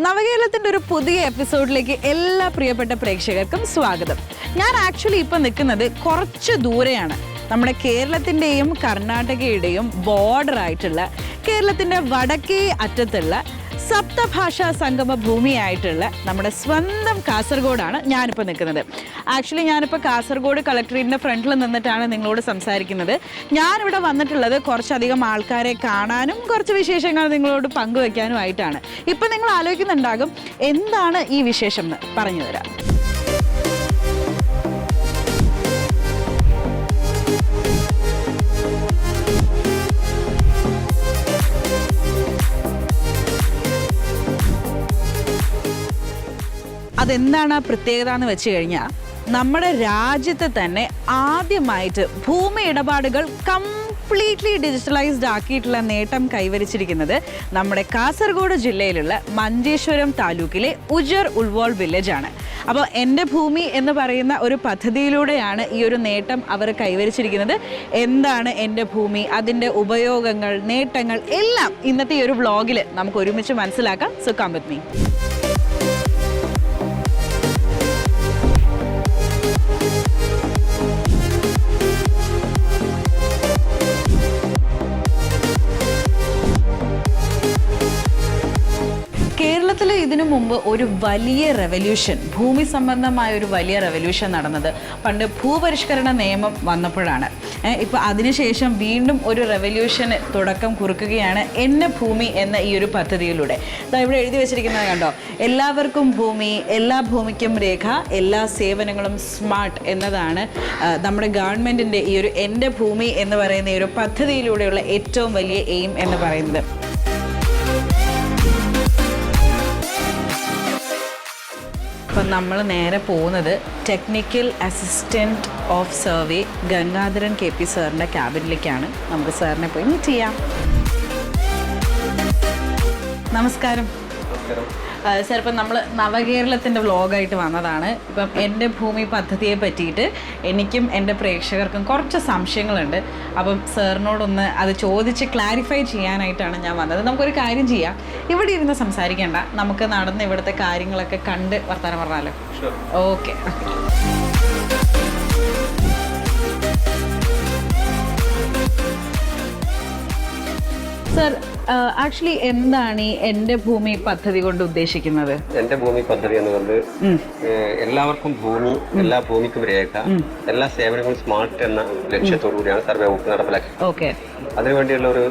നവകേരളത്തിൻ്റെ ഒരു പുതിയ എപ്പിസോഡിലേക്ക് എല്ലാ പ്രിയപ്പെട്ട പ്രേക്ഷകർക്കും സ്വാഗതം. ഞാൻ ആക്ച്വലി ഇപ്പം നിൽക്കുന്നത് കുറച്ച് ദൂരെയാണ്. നമ്മുടെ കേരളത്തിൻ്റെയും കർണാടകയുടെയും ബോർഡറായിട്ടുള്ള കേരളത്തിൻ്റെ വടക്കേ അറ്റത്തുള്ള സപ്തഭാഷാ സംഗമ ഭൂമിയായിട്ടുള്ള നമ്മുടെ സ്വന്തം കാസർഗോഡാണ് ഞാനിപ്പോൾ നിൽക്കുന്നത്. ആക്ച്വലി ഞാനിപ്പോൾ കാസർഗോഡ് കളക്ടറേറ്റിൻ്റെ ഫ്രണ്ടിൽ നിന്നിട്ടാണ് നിങ്ങളോട് സംസാരിക്കുന്നത്. ഞാനിവിടെ വന്നിട്ടുള്ളത് കുറച്ചധികം ആൾക്കാരെ കാണാനും കുറച്ച് വിശേഷങ്ങൾ നിങ്ങളോട് പങ്കുവെക്കാനുമായിട്ടാണ്. ഇപ്പം നിങ്ങൾ ആലോചിക്കുന്നുണ്ടാകും എന്താണ് ഈ വിശേഷം എന്ന് പറഞ്ഞു തരാം. അതെന്താണ് പ്രത്യേകത എന്ന് വെച്ച് കഴിഞ്ഞാൽ, നമ്മുടെ രാജ്യത്തെ തന്നെ ആദ്യമായിട്ട് ഭൂമി ഇടപാടുകൾ കംപ്ലീറ്റ്ലി ഡിജിറ്റലൈസ്ഡ് ആക്കിയിട്ടുള്ള നേട്ടം കൈവരിച്ചിരിക്കുന്നത് നമ്മുടെ കാസർഗോഡ് ജില്ലയിലുള്ള മഞ്ചേശ്വരം താലൂക്കിലെ ഉജർ ഉൾവോൾ വില്ലേജാണ്. അപ്പോൾ എൻ്റെ ഭൂമി എന്ന് പറയുന്ന ഒരു പദ്ധതിയിലൂടെയാണ് ഈ ഒരു നേട്ടം അവർ കൈവരിച്ചിരിക്കുന്നത്. എന്താണ് എൻ്റെ ഭൂമി, അതിൻ്റെ ഉപയോഗങ്ങൾ, നേട്ടങ്ങൾ എല്ലാം ഇന്നത്തെ ഈ ഒരു വ്ളോഗിൽ നമുക്ക് ഒരുമിച്ച് മനസ്സിലാക്കാം. So come with me. കേരളത്തിൽ ഇതിനു മുമ്പ് ഒരു വലിയ റെവല്യൂഷൻ, ഭൂമി സംബന്ധമായ ഒരു വലിയ റെവല്യൂഷൻ നടന്നത് പണ്ട് ഭൂപരിഷ്കരണ നിയമം വന്നപ്പോഴാണ്. ഇപ്പോൾ അതിനുശേഷം വീണ്ടും ഒരു റെവല്യൂഷന് തുടക്കം കുറിക്കുകയാണ് എൻ്റെ ഭൂമി എന്ന ഈ ഒരു പദ്ധതിയിലൂടെ. ഇവിടെ എഴുതി വെച്ചിരിക്കുന്നത് കണ്ടോ, എല്ലാവർക്കും ഭൂമി, എല്ലാ ഭൂമിക്കും രേഖ, എല്ലാ സേവനങ്ങളും സ്മാർട്ട് എന്നതാണ് നമ്മുടെ ഗവൺമെൻറ്റിൻ്റെ ഈ ഒരു എൻ്റെ ഭൂമി എന്ന് പറയുന്ന ഈ ഒരു പദ്ധതിയിലൂടെയുള്ള ഏറ്റവും വലിയ എയിം എന്ന് പറയുന്നത്. അപ്പം നമ്മൾ നേരെ പോകുന്നത് technical assistant of survey Gangadharan KP സാറിൻ്റെ ക്യാബിനിലേക്കാണ്. നമുക്ക് സാറിനെ പോയി മീറ്റ് ചെയ്യാം. നമസ്കാരം സാർ. ഇപ്പം നമ്മൾ നവകേരളത്തിൻ്റെ വ്ളോഗായിട്ട് വന്നതാണ്. ഇപ്പം എൻ്റെ ഭൂമി പദ്ധതിയെ പറ്റിയിട്ട് എനിക്കും എൻ്റെ പ്രേക്ഷകർക്കും കുറച്ച് സംശയങ്ങളുണ്ട്. അപ്പം സാറിനോടൊന്ന് അത് ചോദിച്ച് ക്ലാരിഫൈ ചെയ്യാനായിട്ടാണ് ഞാൻ വന്നത്. നമുക്കൊരു കാര്യം ചെയ്യാം, ഇവിടെ ഇരുന്ന് സംസാരിക്കേണ്ട, നമുക്ക് നടന്ന് ഇവിടുത്തെ കാര്യങ്ങളൊക്കെ കണ്ട് വർത്താനം പറഞ്ഞാലോ? ഓക്കെ. സർ, ആക്ച്വലി എന്താണ് ഈ എൻ്റെ ഭൂമി പദ്ധതി കൊണ്ട് ഉദ്ദേശിക്കുന്നത്? എൻ്റെ ഭൂമി പദ്ധതി എന്ന് പറയുന്നത് എല്ലാവർക്കും ഭൂമി, എല്ലാ ഭൂമിക്കും രേഖ, എല്ലാ സേവനങ്ങളും സ്മാർട്ട് എന്ന ലക്ഷ്യത്തോടു കൂടിയാണ് സർവേ വകുപ്പ് നടപ്പിലാക്കിയത്. ഓക്കെ. അതിനുവേണ്ടിയുള്ള ഒരു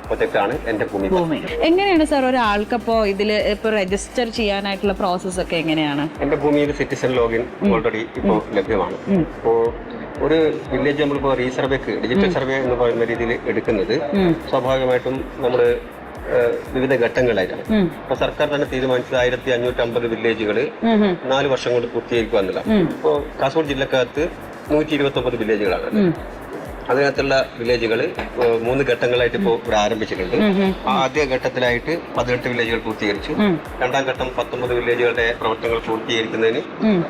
പ്രൊജക്റ്റാണ് എൻ്റെ ഭൂമി. എങ്ങനെയാണ് സാർ ഒരാൾക്കപ്പോൾ ഇതിൽ ഇപ്പോൾ രജിസ്റ്റർ ചെയ്യാനായിട്ടുള്ള പ്രോസസ് ഒക്കെ എങ്ങനെയാണ്? എൻ്റെ ഭൂമിയിൽ സിറ്റിസൺ ലോഗിൻ ഓൾറെഡി ഇപ്പോൾ ലഭ്യമാണ്. ഇപ്പോൾ ഒരു വില്ലേജ് നമ്മളിപ്പോൾ റീസർവേക്ക് ഡിജിറ്റൽ സർവേ എന്ന് പറയുന്ന രീതിയിൽ എടുക്കുന്നത് സ്വാഭാവികമായിട്ടും നമ്മൾ വിവിധ ഘട്ടങ്ങളായിട്ടാണ്. ഇപ്പൊ സർക്കാർ തന്നെ തീരുമാനിച്ചത് 1550 വില്ലേജുകൾ 4 വർഷം കൊണ്ട് പൂർത്തീകരിക്കുക എന്നല്ല. ഇപ്പോൾ കാസർഗോഡ് ജില്ലക്കകത്ത് 129 വില്ലേജുകളാണ്. അതിനകത്തുള്ള വില്ലേജുകൾ 3 ഘട്ടങ്ങളായിട്ട് ഇപ്പോൾ ഇവിടെ ആരംഭിച്ചിട്ടുണ്ട്. ആദ്യ ഘട്ടത്തിലായിട്ട് 18 വില്ലേജുകൾ പൂർത്തീകരിച്ചു. രണ്ടാം ഘട്ടം 19 വില്ലേജുകളുടെ പ്രവർത്തനങ്ങൾ പൂർത്തീകരിക്കുന്നതിന്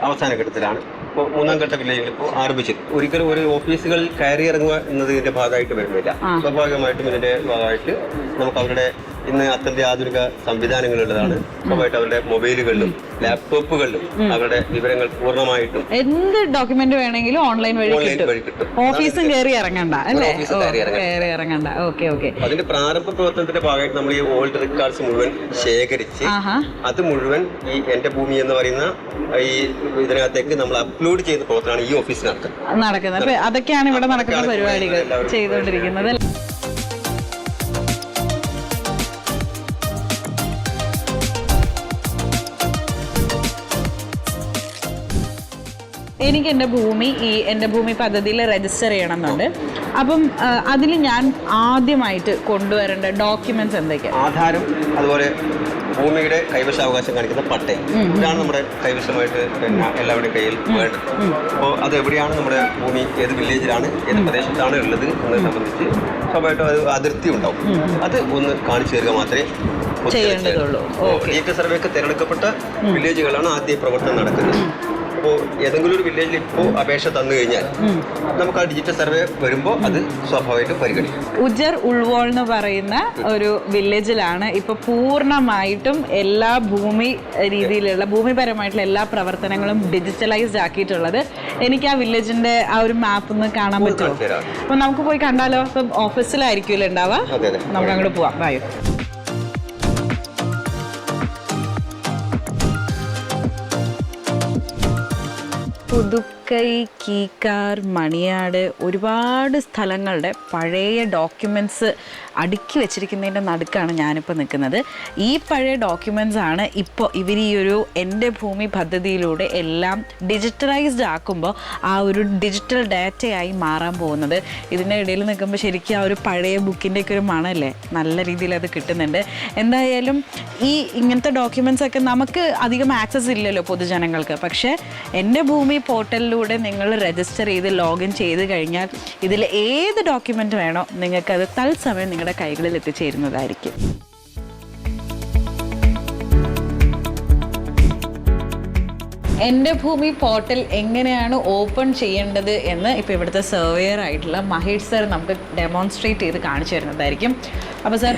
അവസാന ഘട്ടത്തിലാണ്. ഇപ്പോൾ 3ാം ഘട്ട വില്ലേജുകൾ ഇപ്പോൾ ആരംഭിച്ചത്. ഒരിക്കലും ഒരു ഓഫീസുകളിൽ കയറി ഇറങ്ങുക എന്നതിന്റെ ഭാഗമായിട്ട് വരുന്നില്ല. സ്വാഭാവികമായിട്ടും ഇതിന്റെ ഭാഗമായിട്ട് നമുക്ക് അവരുടെ ഇന്ന് അത്യന്താധുനിക സംവിധാനങ്ങളുള്ളതാണ്. സ്വാഭാവികമായിട്ട് അവരുടെ മൊബൈലുകളിലും ലാപ്ടോപ്പുകളിലും അവരുടെ വിവരങ്ങൾ പൂർണ്ണമായിട്ടും എന്ത് ഡോക്യുമെന്റ് വേണമെങ്കിലും ഓൺലൈൻ വഴി കിട്ടും. ഓഫീസും കയറി ഇറങ്ങണ്ട അല്ലേ? ഇറങ്ങണ്ട. Okay okay. അതിന്റെ പ്രാരംഭ പ്രവർത്തനത്തിന്റെ ഭാഗമായിട്ട് നമ്മൾ ഈ ഓൾഡ് റെക്കോർഡ്സ് മുഴുവൻ ശേഖരിച്ച് അത് മുഴുവൻ ഈ എൻ്റെ ഭൂമി എന്ന് പറയുന്ന ഈ ഇതിനകത്തേക്ക് നമ്മൾ അപ്ലോഡ് ചെയ്ത പ്രവർത്തനമാണ് ഈ ഓഫീസിൽ നടക്കുന്നത്. അതൊക്കെയാണ് ഇവിടെ നടക്കുന്ന പരിപാടികൾ ചെയ്തുകൊണ്ടിരിക്കുന്നത്. എനിക്ക് എൻ്റെ ഭൂമി ഈ എൻ്റെ ഭൂമി പദ്ധതിയിൽ രജിസ്റ്റർ ചെയ്യണമെന്നുണ്ട്. അപ്പം അതിൽ ഞാൻ ആദ്യമായിട്ട് കൊണ്ടുവരേണ്ട ഡോക്യുമെന്റ്സ് എന്തൊക്കെയാണ്? ആധാരം, അതുപോലെ ഭൂമിയുടെ കൈവശാവകാശം കാണിക്കുന്ന പട്ടയം, ഇതാണ് നമ്മുടെ കൈവശമായിട്ട് എല്ലാവരുടെയും കയ്യിൽ വേണ്ടത്. അപ്പോൾ അത് എവിടെയാണ് നമ്മുടെ ഭൂമി, ഏത് വില്ലേജിലാണ്, ഏത് പ്രദേശത്താണ് ഉള്ളത് എന്നതിനെ സംബന്ധിച്ച് സ്വാഭാവികമായിട്ടും അത് അതിർത്തി ഉണ്ടാവും. അത് ഒന്ന് കാണിച്ചു തരിക മാത്രമേ ചെയ്യേണ്ടതുള്ളൂ. ഡിജിറ്റൽ സർവേക്ക് തിരഞ്ഞെടുക്കപ്പെട്ട വില്ലേജുകളാണ് ആദ്യ പ്രവർത്തനം നടക്കുന്നത്. ഇപ്പോൾ ഏതെങ്കിലും ഒരു വില്ലേജിൽ ഇപ്പോൾ അപേക്ഷ തന്നു കഴിഞ്ഞാൽ നമുക്ക് ആ ഡിജിറ്റൽ സർവേ വരുമ്പോൾ അത് സ്വാഭാവികമായിട്ടും പരിഗണിക്കും. ഉജർ ഉൾവോൾ എന്ന് പറയുന്ന ഒരു വില്ലേജിലാണ് ഇപ്പോൾ പൂർണ്ണമായിട്ടും എല്ലാ ഭൂമിപരമായിട്ടുള്ള എല്ലാ പ്രവർത്തനങ്ങളും ഡിജിറ്റലൈസ്ഡ് ആക്കിയിട്ടുള്ളത്. എനിക്ക് ആ വില്ലേജിന്റെ ആ ഒരു മാപ്പ് ഒന്ന് കാണാൻ പറ്റുമോ? അപ്പൊ നമുക്ക് പോയി കണ്ടാലോ? ഇപ്പം ഓഫീസിലായിരിക്കുമല്ലോ ഉണ്ടാവുക, നമുക്ക് അങ്ങോട്ട് പോവാം. വായോ. പുതുക്കൈ, കീക്കാർ, മണിയാട്, ഒരുപാട് സ്ഥലങ്ങളുടെ പഴയ ഡോക്യുമെൻറ്റ്സ് അടുക്കി വെച്ചിരിക്കുന്നതിൻ്റെ നടുക്കാണ് ഞാനിപ്പോൾ നിൽക്കുന്നത്. ഈ പഴയ ഡോക്യുമെൻറ്റ്സ് ആണ് ഇപ്പോൾ ഇവർ ഈ ഒരു എൻ്റെ ഭൂമി പദ്ധതിയിലൂടെ എല്ലാം ഡിജിറ്റലൈസ്ഡ് ആക്കുമ്പോൾ ആ ഒരു ഡിജിറ്റൽ ഡാറ്റയായി മാറാൻ പോകുന്നത്. ഇതിൻ്റെ ഇടയിൽ നിൽക്കുമ്പോൾ ശരിക്കും ആ ഒരു പഴയ ബുക്കിൻ്റെയൊക്കെ ഒരു മണമല്ലേ, നല്ല രീതിയിൽ അത് കിട്ടുന്നുണ്ട്. എന്തായാലും ഇങ്ങനത്തെ ഡോക്യുമെൻറ്റ്സ് ഒക്കെ നമുക്ക് അധികം ആക്സസ് ഇല്ലല്ലോ പൊതുജനങ്ങൾക്ക്. പക്ഷേ എൻ്റെ ഭൂമി പോർട്ടലിലൂടെ നിങ്ങൾ രജിസ്റ്റർ ചെയ്ത് ലോഗിൻ ചെയ്ത് കഴിഞ്ഞാൽ ഇതിൽ ഏത് ഡോക്യുമെൻ്റ് വേണോ നിങ്ങൾക്കത് തത്സമയം നിങ്ങളുടെ കൈകളിൽ എത്തിച്ചേരുന്നതായിരിക്കും. എൻ്റെ ഭൂമി പോർട്ടൽ എങ്ങനെയാണ് ഓപ്പൺ ചെയ്യേണ്ടത് എന്ന് ഇപ്പോൾ ഇവിടുത്തെ സർവേയർ ആയിട്ടുള്ള മഹേഷ് സർ നമുക്ക് ഡെമോൺസ്ട്രേറ്റ് ചെയ്ത് കാണിച്ചു തരുന്നതായിരിക്കും. അപ്പോൾ സർ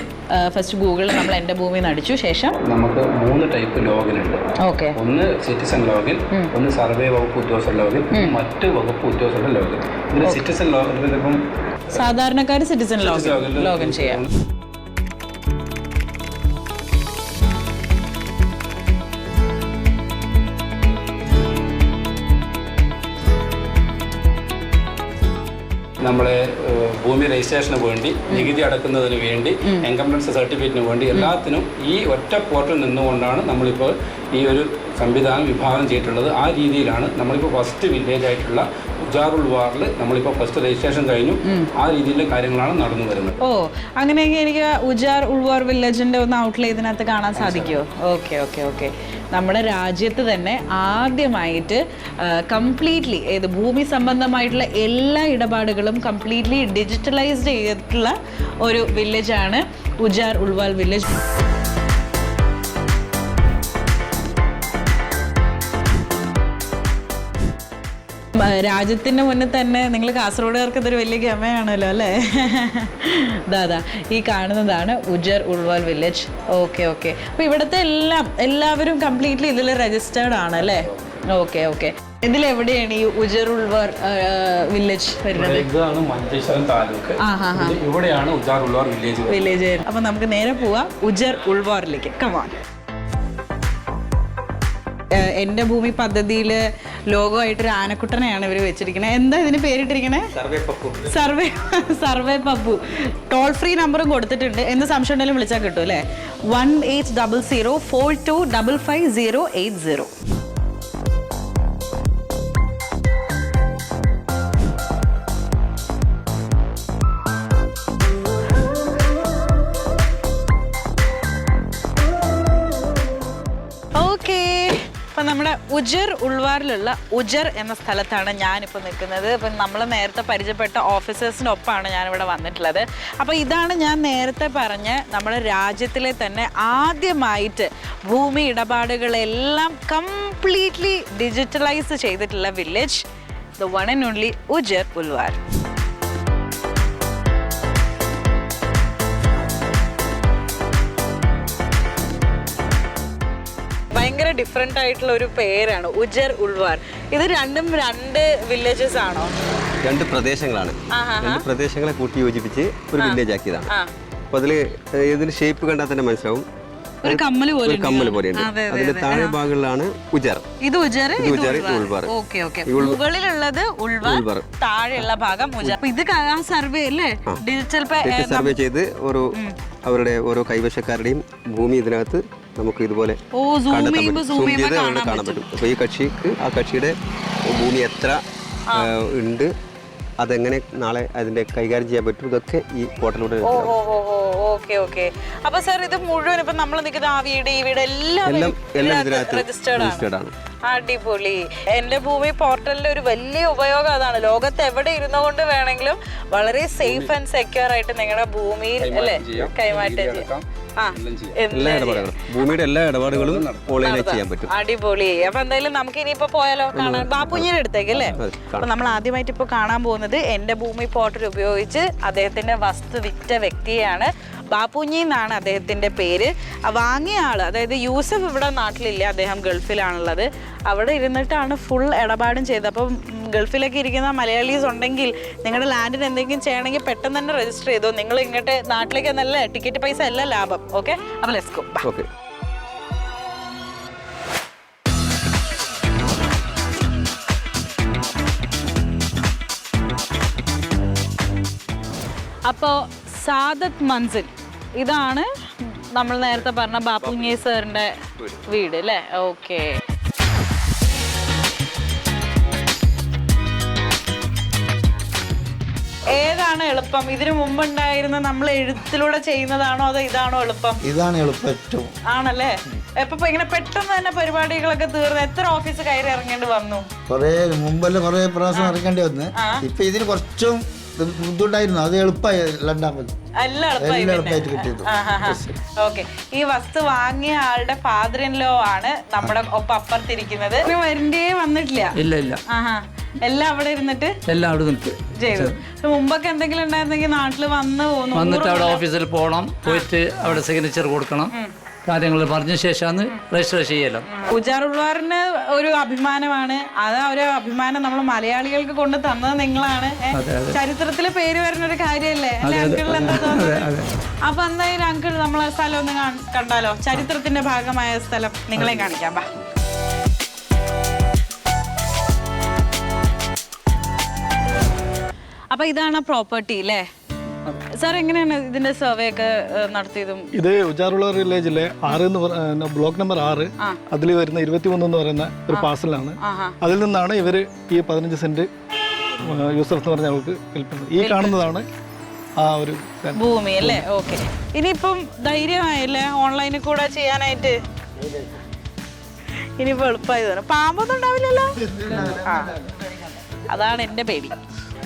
ഫസ്റ്റ് ഗൂഗിളിൽ നമ്മൾ എൻ്റെ ഭൂമി നടിച്ചു ശേഷം നമുക്ക് 3 ടൈപ്പ് ലോഗിൻ ഉണ്ട്. ഓക്കെ, ഒന്ന് സിറ്റിസൺ ലോഗിൻ, ഒന്ന് സർവേ വകുപ്പ് ഉദ്യോഗസ്ഥ ലോഗിൻ, മറ്റ് വകുപ്പ് ഉദ്യോഗസ്ഥരുടെ ലോഗിൻ. ഇതിൽ സിറ്റിസൺ ലോഗിൻ ഇപ്പം സാധാരണക്കാർ സിറ്റിസൺ ലോഗിൻ ചെയ്യാം. നമ്മളെ ഭൂമി രജിസ്ട്രേഷന് വേണ്ടി, നികുതി അടക്കുന്നതിന് വേണ്ടി, ഇൻകം ടാക്സ് സർട്ടിഫിക്കറ്റിന് വേണ്ടി എല്ലാത്തിനും ഈ ഒറ്റ പോർട്ടൽ നിന്നുകൊണ്ടാണ് നമ്മളിപ്പോൾ ഈ ഒരു സംവിധാനം വിഭാവനം ചെയ്തിട്ടുള്ളത്. ആ രീതിയിലാണ് നമ്മളിപ്പോൾ ഫസ്റ്റ് വില്ലേജ് ആയിട്ടുള്ള ഉജാർ ഉൾവാറിൽ നമ്മളിപ്പോൾ ഫസ്റ്റ് രജിസ്ട്രേഷൻ കഴിഞ്ഞു. ആ രീതിയിലെ കാര്യങ്ങളാണ് നടന്നു വരുന്നത്. ഓ, അങ്ങനെയെങ്കിൽ എനിക്ക് ഉജാർ ഉൾവാർ വില്ലേജിന്റെ ഒന്ന് ഔട്ട്ലൈൻ ഇതിനകത്ത് കാണാൻ സാധിക്കുമോ? Okay okay okay. നമ്മുടെ രാജ്യത്ത് തന്നെ ആദ്യമായിട്ട് കംപ്ലീറ്റ്ലി ഭൂമി സംബന്ധമായിട്ടുള്ള എല്ലാ ഇടപാടുകളും കംപ്ലീറ്റ്ലി ഡിജിറ്റലൈസ്ഡ് ചെയ്തിട്ടുള്ള ഒരു വില്ലേജാണ് ഉജാർ ഉൾവാൽ വില്ലേജ്. രാജ്യത്തിൻ്റെ മുന്നിൽ തന്നെ നിങ്ങൾ കാസർഗോഡുകാർക്ക് ഇതൊരു വലിയ ഗമയാണല്ലോ അല്ലേ? ദാദാ ഈ കാണുന്നതാണ് ഉജർ ഉൾവാൽ വില്ലേജ്. Okay okay. അപ്പോൾ ഇവിടുത്തെ എല്ലാവരും കംപ്ലീറ്റ്ലി ഇതിൽ രജിസ്റ്റേർഡ് ആണ് അല്ലേ? Okay okay. ഇതിലെവിടെയാണ് ഈ ഉജർ ഉൾവാർ വില്ലേജ് വരുന്നത്? ഇതാണ് മഞ്ചേശ്വരം താലൂക്ക്. ഇവിടെയാണ് ഉജാർ ഉൾവാർ വില്ലേജ്. അപ്പോൾ നമുക്ക് നേരെ പോവാം ഉജർ ഉൾവാറിലേക്ക്. കമാൺ. എൻ്റെ ഭൂമി പദ്ധതിയിൽ ലോഗോ ആയിട്ടൊരു ആനക്കുട്ടനെയാണ് ഇവർ വെച്ചിരിക്കുന്നത്. എന്താ ഇതിന് പേരിട്ടിരിക്കണേ? സർവേ പപ്പു. ടോൾ ഫ്രീ നമ്പറും കൊടുത്തിട്ടുണ്ട്. എന്ത് സംശയം ഉണ്ടെങ്കിലും വിളിച്ചാൽ കിട്ടും അല്ലേ? 180042555080. അപ്പം നമ്മുടെ ഉജർ ഉൾവാറിലുള്ള ഉജർ എന്ന സ്ഥലത്താണ് ഞാനിപ്പോൾ നിൽക്കുന്നത്. അപ്പം നമ്മൾ നേരത്തെ പരിചയപ്പെട്ട ഓഫീസേഴ്സിനൊപ്പമാണ് ഞാനിവിടെ വന്നിട്ടുള്ളത്. അപ്പോൾ ഇതാണ് ഞാൻ നേരത്തെ പറഞ്ഞ നമ്മുടെ രാജ്യത്തിലെ തന്നെ ആദ്യമായിട്ട് ഭൂമി ഇടപാടുകളെല്ലാം കംപ്ലീറ്റ്ലി ഡിജിറ്റലൈസ് ചെയ്തിട്ടുള്ള village, the one and only Ujar Ulvar. ഭയങ്കര ഡിഫറെൻ്റ് ആയിട്ടുള്ള ഒരു പേരാണ് ഉജർ ഉൾവാർ. ഇത് രണ്ടും 2 വില്ലേജസ് ആണോ? 2 പ്രദേശങ്ങളാണ്. 2 പ്രദേശങ്ങളെ കൂട്ടി യോജിപ്പിച്ച് ഒരു വില്ലേജ് ആക്കിയതാണ്. അപ്പോൾ ഇതിൽ ഷേപ്പ് കണ്ടാൽ തന്നെ മനസ്സിലാവും, ഒരു കമ്മൽ പോലെയുണ്ട്. അതിന്റെ താഴെ ഭാഗങ്ങളിലാണ് ഉജർ. ഇത് ഉജർ, ഉൾവാർ. Okay okay. മുകളിലുള്ളത് ഉൾവാർ, താഴെയുള്ള ഭാഗം ഉജർ. ഇത് ആ സർവേ അല്ലേ? ഡിജിറ്റൽ സർവേ ചെയ്ത് അവരുടെ ഓരോ കൈവശക്കാരുടെയും ഭൂമി ഇതിനകത്ത് നമുക്ക് ഇതുപോലെ കാണാൻ പറ്റും. അപ്പോൾ ഈ കക്ഷിക്ക് ആ കക്ഷിയുടെ ഭൂമി എത്ര ഉണ്ട്, അതെങ്ങനെ നാളെ അതിന്റെ കൈകാര്യം ചെയ്യാൻ പറ്റും, ഇതൊക്കെ ഈ പോർട്ടലിലൂടെ. അപ്പൊ സാർ ഇത് മുഴുവൻ ഇപ്പൊ നമ്മൾ നിൽക്കുന്ന ആ വീട്, ഈ വീട് എല്ലാം രജിസ്റ്റേർഡ് ആണ്. അടിപൊളി. എന്റെ ഭൂമി പോർട്ടലിന്റെ ഒരു വലിയ ഉപയോഗം അതാണ്. ലോകത്ത് എവിടെ ഇരുന്നുകൊണ്ട് വേണമെങ്കിലും വളരെ സേഫ് ആൻഡ് സെക്യൂർ ആയിട്ട് നിങ്ങളുടെ ഭൂമിയിൽ അല്ലേ കൈമാറ്റം ചെയ്യാം. ഭൂമിയുടെ എല്ലാ ഇടപാടുകളും ഓൺലൈനായി ചെയ്യാൻ പറ്റും. അടിപൊളി. അപ്പൊ എന്തായാലും നമുക്ക് ഇനിയിപ്പോ പോയാലോ കാണാൻ ബാപ്പുഞ്ഞിയുടെ അടുത്തേക്ക് അല്ലേ? അപ്പൊ നമ്മൾ ആദ്യമായിട്ട് ഇപ്പൊ കാണാൻ പോകുന്നത് എന്റെ ഭൂമി പോർട്ടൽ ഉപയോഗിച്ച് അദ്ദേഹത്തിന്റെ വസ്തു വിറ്റ വ്യക്തിയാണ്. ബാപ്പുഞ്ഞി എന്നാണ് അദ്ദേഹത്തിന്റെ പേര്. വാങ്ങിയ ആള് അതായത് യൂസഫ് ഇവിടെ നാട്ടിലില്ല, അദ്ദേഹം ഗൾഫിലാണുള്ളത്. അവിടെ ഇരുന്നിട്ടാണ് ഫുൾ ഇടപാടും ചെയ്തത്. അപ്പം ഗൾഫിലൊക്കെ ഇരിക്കുന്ന മലയാളീസ് ഉണ്ടെങ്കിൽ നിങ്ങളുടെ ലാൻഡിന് എന്തെങ്കിലും ചെയ്യണമെങ്കിൽ പെട്ടെന്ന് തന്നെ രജിസ്റ്റർ ചെയ്തോ. നിങ്ങൾ ഇങ്ങോട്ട് നാട്ടിലേക്ക് നല്ല ടിക്കറ്റ് പൈസ അല്ല ലാഭം. ഓക്കെ, അപ്പൊ ലെറ്റ്സ് ഗോ. ഓക്കെ. അപ്പോൾ സാദത്ത് മൻസിൽ ഇതാണ് നമ്മൾ നേരത്തെ പറഞ്ഞ ബാപ്പുഞ്ഞി സാറിന്റെ വീട് അല്ലേ? ഓക്കെ. ഏതാണ് എളുപ്പം? ഇതിനു മുമ്പ് ഉണ്ടായിരുന്ന നമ്മൾ എഴുത്തിലൂടെ ചെയ്യുന്നതാണോ അതോ ഇതാണോ എളുപ്പം? ഇതാണ് എളുപ്പം ഏറ്റവും. ആണല്ലേ? എപ്പൊ ഇങ്ങനെ പെട്ടെന്ന് തന്നെ പരിപാടികളൊക്കെ തീർന്ന് എത്ര ഓഫീസ് കയറി ഇറങ്ങേണ്ടി വന്നു? കൊറേ മുമ്പെല്ലാം കൊറേ പ്രാവശ്യം ഇറങ്ങേണ്ടി വന്ന്. ഇപ്പൊ ഇതിന് കുറച്ചും ബുദ്ധിമുട്ടായിരുന്നു. അത് എളുപ്പമായി. രണ്ടാമത് എല്ലാം എളുപ്പമായിട്ട് കിട്ടിയത്. ഓക്കെ. ഈ വസ്തു വാങ്ങിയ ആളുടെ ഫാദർ ഇൻ ലോ ആണ് നമ്മുടെ ഒപ്പം അപ്പുറത്തിരിക്കുന്നത്. വരണ്ടേ വന്നിട്ടില്ല? ഇല്ല ഇല്ല, എല്ലാം അവിടെ ഇരുന്നിട്ട് എല്ലാം അവിടെ നിൽക്ക് ചെയ്തു. മുമ്പൊക്കെ എന്തെങ്കിലും ഉണ്ടായിരുന്നെങ്കിൽ നാട്ടില് വന്നിട്ട് അവിടെ ഓഫീസിൽ പോകണം, പോയിട്ട് അവിടെ സിഗ്നേച്ചർ കൊടുക്കണം, കാര്യങ്ങൾ പറഞ്ഞ ശേഷമാണ് രജിസ്റ്റർ ചെയ്യലോ. ഉജാറുള്ളാറിന് ഒരു അഭിമാനമാണ്. അത് ഒരു അഭിമാനം നമ്മൾ മലയാളികൾക്ക് കൊണ്ട് തന്നത് നിങ്ങളാണ്. ചരിത്രത്തില് പേര് വരുന്ന ഒരു കാര്യമല്ലേ അല്ലെ അങ്കിളിൽ? എന്താ തോന്നുന്നത്? അപ്പൊ എന്തായാലും അങ്കിൾ നമ്മളെ സ്ഥലം ഒന്ന് കണ്ടാലോ? ചരിത്രത്തിന്റെ ഭാഗമായ സ്ഥലം നിങ്ങളെ കാണിക്കാം. ബാ. അപ്പൊ ഇതാണ് പ്രോപ്പർട്ടി അല്ലേ സാർ? എങ്ങനെയാണ് ഇതിന്റെ സർവേ ഒക്കെ നടത്തിയതും? ഇത് ഉജാറുള്ള വില്ലേജിലെ 6 ബ്ലോക്ക് നമ്പർ 6 അതിൽ വരുന്ന 21 എന്ന് പറയുന്ന ഒരു പാർസലാണ്. അതിൽ നിന്നാണ് ഇവര് ഈ 15 സെന്റ് യൂസഫ് എന്ന് പറഞ്ഞ ആൾക്ക് ഏൽപ്പിക്കുന്നത്. ഈ കാണുന്നതാണ് ആ ഒരു ഭൂമി അല്ലേ? ഓക്കെ. ഇനിയിപ്പം ധൈര്യമായല്ലേ ഓൺലൈനിൽ കൂടെ ചെയ്യാനായിട്ട്? ഇനിയിപ്പോ എളുപ്പമായി തന്നെ. പാമ്പൊന്നും ഉണ്ടാവില്ലല്ലോ? അതാണ് എന്റെ പേടി.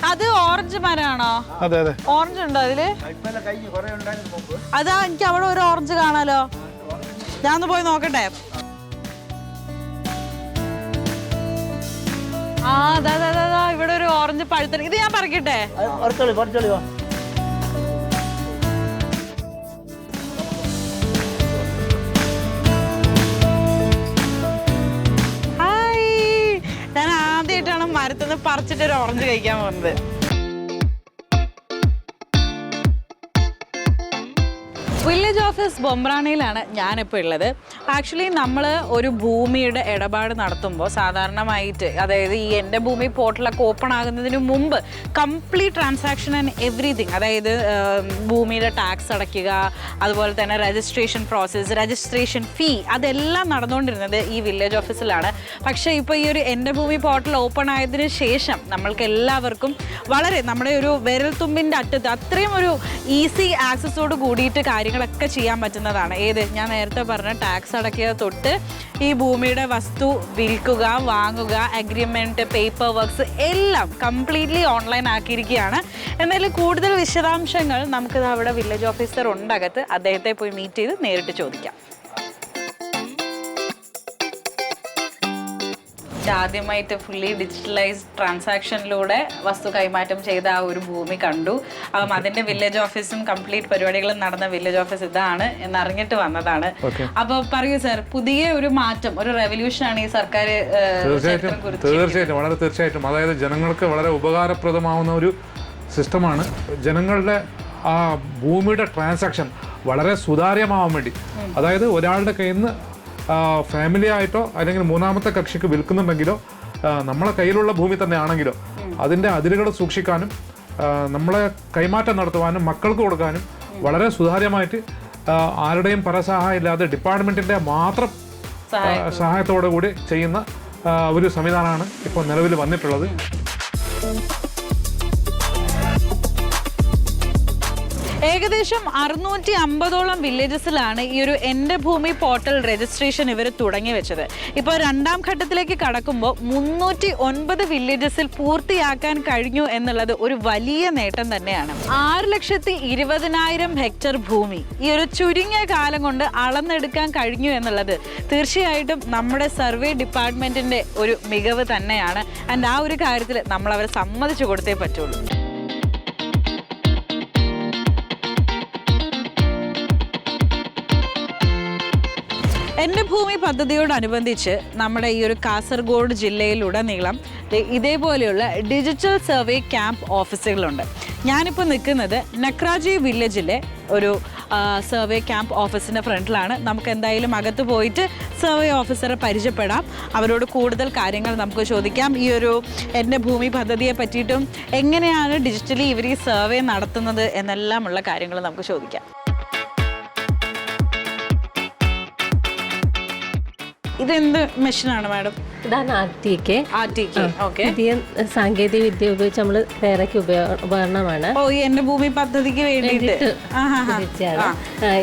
അത് ഓറഞ്ച് മരമാണോ? അതെ അതെ, ഓറഞ്ച് ഉണ്ടോ അതില്? അതാ, എനിക്ക് അവിടെ ഒരു ഓറഞ്ച് കാണാലോ. ഞാനൊന്ന് പോയി നോക്കട്ടെ. ആ അതാ ഇവിടെ ഒരു ഓറഞ്ച് പഴുത്ത. ഇത് ഞാൻ പറിക്കട്ടെ? ഞാൻ ആദ്യമായിട്ടാണ് മരത്തുനിന്ന് പറിച്ചിട്ട് ഒരു ഓറഞ്ച് കഴിക്കാൻ പോകുന്നത്. വില്ലേജ് ഓഫീസ് ബൊമ്പ്രാണിയിലാണ് ഞാനിപ്പോൾ ഉള്ളത്. ആക്ച്വലി നമ്മൾ ഒരു ഭൂമിയുടെ ഇടപാട് നടത്തുമ്പോൾ സാധാരണമായിട്ട്, അതായത് ഈ എൻ്റെ ഭൂമി പോർട്ടലൊക്കെ ഓപ്പൺ ആകുന്നതിന് മുമ്പ് കംപ്ലീറ്റ് ട്രാൻസാക്ഷൻ ആൻഡ് എവറിതിങ്, അതായത് ഭൂമിയുടെ ടാക്സ് അടയ്ക്കുക, അതുപോലെ തന്നെ രജിസ്ട്രേഷൻ പ്രോസസ്സ്, രജിസ്ട്രേഷൻ ഫീ, അതെല്ലാം നടന്നുകൊണ്ടിരുന്നത് ഈ വില്ലേജ് ഓഫീസിലാണ്. പക്ഷേ ഇപ്പോൾ ഈ ഒരു എൻ്റെ ഭൂമി പോർട്ടൽ ഓപ്പൺ ആയതിനു ശേഷം നമ്മൾക്ക് എല്ലാവർക്കും വളരെ നമ്മുടെ ഒരു വിരൽത്തുമ്പിൻ്റെ അറ്റത്ത് അത്രയും ഒരു ഈസി ആക്സസോട് കൂടിയിട്ട് കാര്യങ്ങളൊക്കെ ചെയ്യാൻ പറ്റുന്നതാണ്. ഏത് ഞാൻ നേരത്തെ പറഞ്ഞ ടാക്സ് അടയ്ക്കുക തൊട്ട് ഈ ഭൂമിയുടെ വസ്തു വിൽക്കുക, വാങ്ങുക, അഗ്രിമെൻറ്റ്, പേപ്പർ വർക്ക്സ് എല്ലാം കംപ്ലീറ്റ്ലി ഓൺലൈൻ ആക്കിയിരിക്കുകയാണ്. എന്നാലും കൂടുതൽ വിശദാംശങ്ങൾ നമുക്കിത് അവിടെ വില്ലേജ് ഓഫീസർ ഉണ്ടകത്ത്, അദ്ദേഹത്തെ പോയി മീറ്റ് ചെയ്ത് നേരിട്ട് ചോദിക്കാം. ആദ്യമായിട്ട് ഫുള്ളി ഡിജിറ്റലൈസ്ഡ് ട്രാൻസാക്ഷനിലൂടെ വസ്തു കൈമാറ്റം ചെയ്ത ആ ഒരു ഭൂമി കണ്ടു. അപ്പം അതിന്റെ വില്ലേജ് ഓഫീസും കംപ്ലീറ്റ് പരിപാടികളും നടന്ന വില്ലേജ് ഓഫീസ് ഇതാണ് എന്നറിഞ്ഞിട്ട് വന്നതാണ്. അപ്പൊ പറയൂ സാർ, പുതിയ ഒരു മാറ്റം, ഒരു റെവല്യൂഷൻ ആണ് ഈ സർക്കാർ? തീർച്ചയായിട്ടും അതായത് ജനങ്ങൾക്ക് വളരെ ഉപകാരപ്രദമാവുന്ന ഒരു സിസ്റ്റമാണ്. ജനങ്ങളുടെ ആ ഭൂമിയുടെ ട്രാൻസാക്ഷൻ വളരെ സുതാര്യമാവാൻ വേണ്ടി, അതായത് ഒരാളുടെ കയ്യിൽ നിന്ന് ഫാമിലി ആയിട്ടോ അല്ലെങ്കിൽ മൂന്നാമത്തെ കക്ഷിക്ക് വിൽക്കുന്നുണ്ടെങ്കിലോ നമ്മളെ കയ്യിലുള്ള ഭൂമി തന്നെ ആണെങ്കിലോ അതിൻ്റെ അതിരുകൾ സൂക്ഷിക്കാനും നമ്മളെ കൈമാറ്റം നടത്തുവാനും മക്കൾക്ക് കൊടുക്കാനും വളരെ സുതാര്യമായിട്ട് ആരുടെയും പരസഹായം ഇല്ലാതെ ഡിപ്പാർട്ട്മെൻറ്റിൻ്റെ മാത്രം സഹായത്തോടു കൂടി ചെയ്യുന്ന ഒരു സംവിധാനമാണ് ഇപ്പോൾ നിലവിൽ വന്നിട്ടുള്ളത്. ഏകദേശം 650ഓളം വില്ലേജസിലാണ് ഈ ഒരു എൻ്റെ ഭൂമി പോർട്ടൽ രജിസ്ട്രേഷൻ ഇവർ തുടങ്ങി വെച്ചത്. ഇപ്പോൾ 2ാം ഘട്ടത്തിലേക്ക് കടക്കുമ്പോൾ 309 വില്ലേജസിൽ പൂർത്തിയാക്കാൻ കഴിഞ്ഞു എന്നുള്ളത് ഒരു വലിയ നേട്ടം തന്നെയാണ്. 6,20,000 ഹെക്ടർ ഭൂമി ഈ ഒരു ചുരുങ്ങിയ കാലം കൊണ്ട് അളന്നെടുക്കാൻ കഴിഞ്ഞു എന്നുള്ളത് തീർച്ചയായിട്ടും നമ്മുടെ സർവേ ഡിപ്പാർട്ട്മെന്റിന്റെ ഒരു മികവ് തന്നെയാണ്. ആൻഡ് ആ ഒരു കാര്യത്തിൽ നമ്മൾ അവരെ സമ്മതിച്ചു കൊടുത്തേ പറ്റുള്ളൂ. എൻ്റെ ഭൂമി പദ്ധതിയോടനുബന്ധിച്ച് നമ്മുടെ ഈ ഒരു കാസർഗോഡ് ജില്ലയിലുടനീളം ഇതേപോലെയുള്ള ഡിജിറ്റൽ സർവേ ക്യാമ്പ് ഓഫീസുകളുണ്ട്. ഞാനിപ്പോൾ നിൽക്കുന്നത് നക്രാജി വില്ലേജിലെ ഒരു സർവേ ക്യാമ്പ് ഓഫീസിൻ്റെ ഫ്രണ്ടിലാണ്. നമുക്ക് എന്തായാലും അകത്ത് പോയിട്ട് സർവേ ഓഫീസറെ പരിചയപ്പെടാം, അവരോട് കൂടുതൽ കാര്യങ്ങൾ നമുക്ക് ചോദിക്കാം. ഈ ഒരു എൻ്റെ ഭൂമി പദ്ധതിയെ പറ്റിയിട്ടും എങ്ങനെയാണ് ഡിജിറ്റലി ഇവർ ഈ സർവേ നടത്തുന്നത് എന്നെല്ലാമുള്ള കാര്യങ്ങൾ നമുക്ക് ചോദിക്കാം. ഇതെന്ത് മെഷീനാണ് മാഡം? ഇതാണ് RTK. ഓക്കെ. പുതിയ സാങ്കേതിക വിദ്യ ഉപയോഗിച്ച് നമ്മൾ തയ്യാറാക്കിയ ഉപകരണമാണ്. ഓ, ഈ എൻ്റെ ഭൂമി പദ്ധതിക്ക് വേണ്ടിയിട്ട്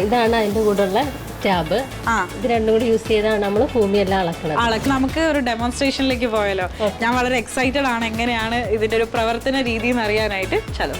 ഇതാണ് അതിന്റെ കൂടെയുള്ള ടാബ്. ഇത് രണ്ടും കൂടി യൂസ് ചെയ്താണ് നമ്മൾ ഭൂമിയെല്ലാം അളക്കുന്നത്. നമുക്ക് ഒരു ഡെമോൺസ്ട്രേഷനിലേക്ക് പോയാലോ? ഞാൻ വളരെ എക്സൈറ്റഡ് ആണ് എങ്ങനെയാണ് ഇതിന്റെ ഒരു പ്രവർത്തന രീതി എന്ന് അറിയാനായിട്ട്. ചലോ.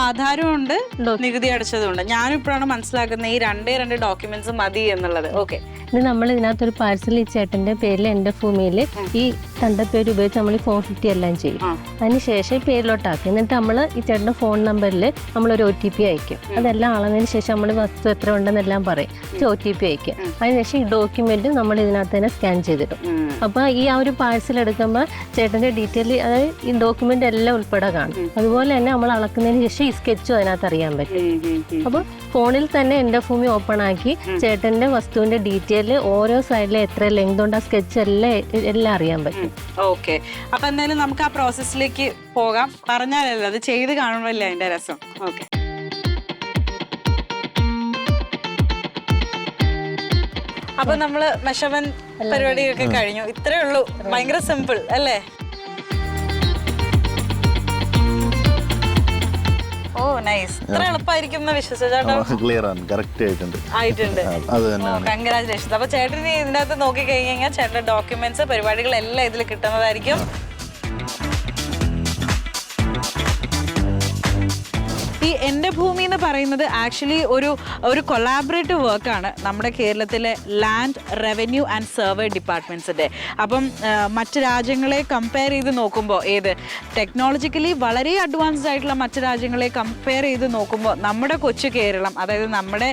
ആധാരം ഉണ്ട്, നികുതി അടച്ചതുണ്ട്. ഞാനിപ്പോഴാണ് മനസ്സിലാക്കുന്നത് ഈ 2 ഡോക്യുമെന്റ്സ് മതി എന്നുള്ളത്. ഓക്കെ. ഇത് നമ്മൾ ഇതിനകത്തൊരു പാഴ്സൽ ഈ ചേട്ടന്റെ പേരിൽ എൻ്റെ ഭൂമിയിൽ ഈ തണ്ടപ്പേര് ഉപയോഗിച്ച് നമ്മൾ 450 എല്ലാം ചെയ്യും. അതിനുശേഷം ഈ പേരിലോട്ടാക്കും. എന്നിട്ട് നമ്മൾ ഈ ചേട്ടൻ്റെ ഫോൺ നമ്പറിൽ നമ്മളൊരു OTP അയക്കും. അതെല്ലാം അളന്നതിന് ശേഷം നമ്മൾ വസ്തു എത്ര ഉണ്ടെന്നെല്ലാം പറയും. OTP അയക്കും. അതിനുശേഷം ഈ ഡോക്യുമെന്റ് നമ്മൾ ഇതിനകത്ത് തന്നെ സ്കാൻ ചെയ്തിടും. അപ്പോൾ ഈ ആ ഒരു പാഴ്സൽ എടുക്കുമ്പോൾ ചേട്ടൻ്റെ ഡീറ്റെയിൽ, അതായത് ഈ ഡോക്യുമെന്റ് എല്ലാം ഉൾപ്പെടെ കാണും. അതുപോലെ തന്നെ നമ്മൾ അളക്കുന്നതിന് ശേഷം ഈ സ്കെച്ചും അതിനകത്ത് അറിയാൻ പറ്റും. അപ്പോൾ ഫോണിൽ തന്നെ എൻ്റെ ഭൂമി ഓപ്പൺ ആക്കി ചേട്ടൻ്റെ വസ്തുവിന്റെ ഡീറ്റെയിൽ ഓരോ സൈഡിലെ എത്ര ലെങ്ത് ഉണ്ട് ആ സ്കെച്ച് എല്ലാം അറിയാൻ പറ്റും. ഓക്കെ. അപ്പൊ എന്തായാലും നമുക്ക് ആ പ്രോസസ്സിലേക്ക് പോകാം. പറഞ്ഞാലല്ലോ അത് ചെയ്ത് കാണുമല്ലേ അതിന്റെ രസം. ഓക്കെ. അപ്പൊ നമ്മള് മെഷർമെന്റ് പരിപാടിയൊക്കെ കഴിഞ്ഞു. ഇത്രേ ഉള്ളൂ. ഭയങ്കര സിമ്പിൾ അല്ലേ? ഓ, നൈസ്. ഇത്ര എളുപ്പമായിരിക്കും എന്ന് വിശ്വസിച്ചേട്ടോ. ക്ലിയർ ആണ്, കറക്റ്റ് ആയിട്ടുണ്ട്. കൺഗ്രാജുലേഷൻസ്. അപ്പൊ ചേട്ടന് ഇതിന്റെ അകത്ത് നോക്കി കഴിഞ്ഞാൽ ചേട്ടന്റെ ഡോക്യുമെന്റ്സ് പരിപാടികളെല്ലാം ഇതിൽ കിട്ടുന്നതായിരിക്കും. ഈ എൻ്റെ ഭൂമി എന്ന് പറയുന്നത് ആക്ച്വലി ഒരു കൊളാബറേറ്റീവ് വർക്കാണ് നമ്മുടെ കേരളത്തിലെ ലാൻഡ് റവന്യൂ ആൻഡ് സർവേ ഡിപ്പാർട്ട്മെൻറ്റ്സിൻ്റെ. അപ്പം മറ്റ് രാജ്യങ്ങളെ കമ്പയർ ചെയ്ത് നോക്കുമ്പോൾ, ടെക്നോളജിക്കലി വളരെ അഡ്വാൻസ്ഡ് ആയിട്ടുള്ള മറ്റ് രാജ്യങ്ങളെ കമ്പയർ ചെയ്ത് നോക്കുമ്പോൾ നമ്മുടെ കൊച്ചു കേരളം, അതായത് നമ്മുടെ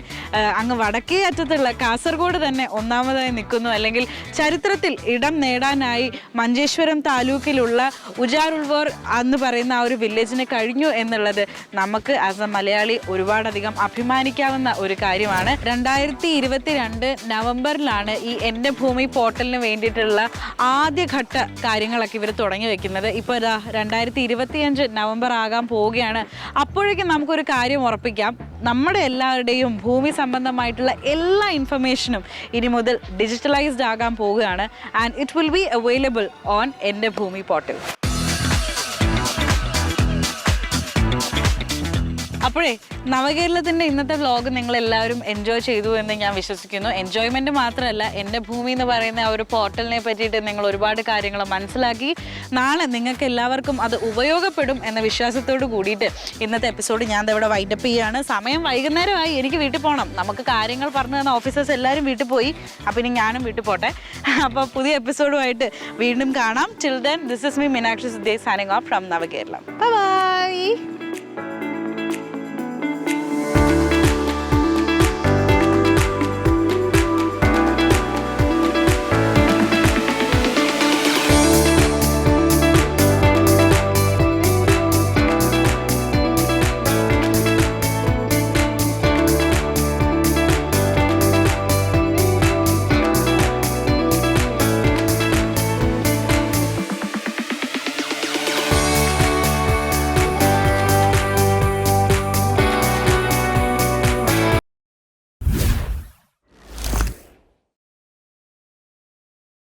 അങ്ങ് വടക്കേ അറ്റത്തുള്ള കാസർഗോഡ് തന്നെ ഒന്നാമതായി നിൽക്കുന്നു. അല്ലെങ്കിൽ ചരിത്രത്തിൽ ഇടം നേടാനായി മഞ്ചേശ്വരം താലൂക്കിലുള്ള ഉജാറുൾവോർ എന്ന് പറയുന്ന ആ ഒരു വില്ലേജിന് കഴിഞ്ഞു എന്നുള്ളത് നമുക്ക് ആസ് എ മലയാളി ഒരുപാടധികം അഭിമാനിക്കാവുന്ന ഒരു കാര്യമാണ്. 2022 നവംബറിലാണ് ഈ എൻ്റെ ഭൂമി പോർട്ടലിന് വേണ്ടിയിട്ടുള്ള ആദ്യഘട്ട കാര്യങ്ങളൊക്കെ ഇവർ തുടങ്ങി വെക്കുന്നത്. ഇപ്പോൾ 2025 നവംബർ ആകാൻ പോവുകയാണ്. അപ്പോഴേക്കും നമുക്കൊരു കാര്യം ഉറപ്പിക്കാം, നമ്മുടെ എല്ലാവരുടെയും ഭൂമി സംബന്ധമായിട്ടുള്ള എല്ലാ ഇൻഫർമേഷനും ഇനി മുതൽ ഡിജിറ്റലൈസ്ഡ് ആകാൻ പോവുകയാണ്. And it will be available on എൻ്റെ ഭൂമി പോർട്ടൽ. അപ്പോഴേ നവകേരളത്തിൻ്റെ ഇന്നത്തെ വ്ലോഗ് നിങ്ങൾ എല്ലാവരും എൻജോയ് ചെയ്തു എന്ന് ഞാൻ വിശ്വസിക്കുന്നു. എൻജോയ്മെൻറ്റ് മാത്രമല്ല, എൻ്റെ ഭൂമി എന്ന് പറയുന്ന ആ ഒരു പോർട്ടലിനെ പറ്റിയിട്ട് നിങ്ങൾ ഒരുപാട് കാര്യങ്ങൾ മനസ്സിലാക്കി. നാളെ നിങ്ങൾക്ക് എല്ലാവർക്കും അത് ഉപയോഗപ്പെടും എന്ന വിശ്വാസത്തോട് കൂടിയിട്ട് ഇന്നത്തെ എപ്പിസോഡ് ഞാൻ ഇവിടെ വൈൻഡപ്പ് ചെയ്യുകയാണ്. സമയം വൈകുന്നേരമായി, എനിക്ക് വീട്ടിൽ പോകണം. നമുക്ക് കാര്യങ്ങൾ പറഞ്ഞു തന്ന ഓഫീസേഴ്സ് എല്ലാവരും വീട്ടിൽ പോയി. അപ്പം ഇനി ഞാനും വീട്ടിൽ പോട്ടെ. അപ്പോൾ പുതിയ എപ്പിസോഡുമായിട്ട് വീണ്ടും കാണാം. Till then, this is me Meenakshi Sudde signing off from Navakeralam. By.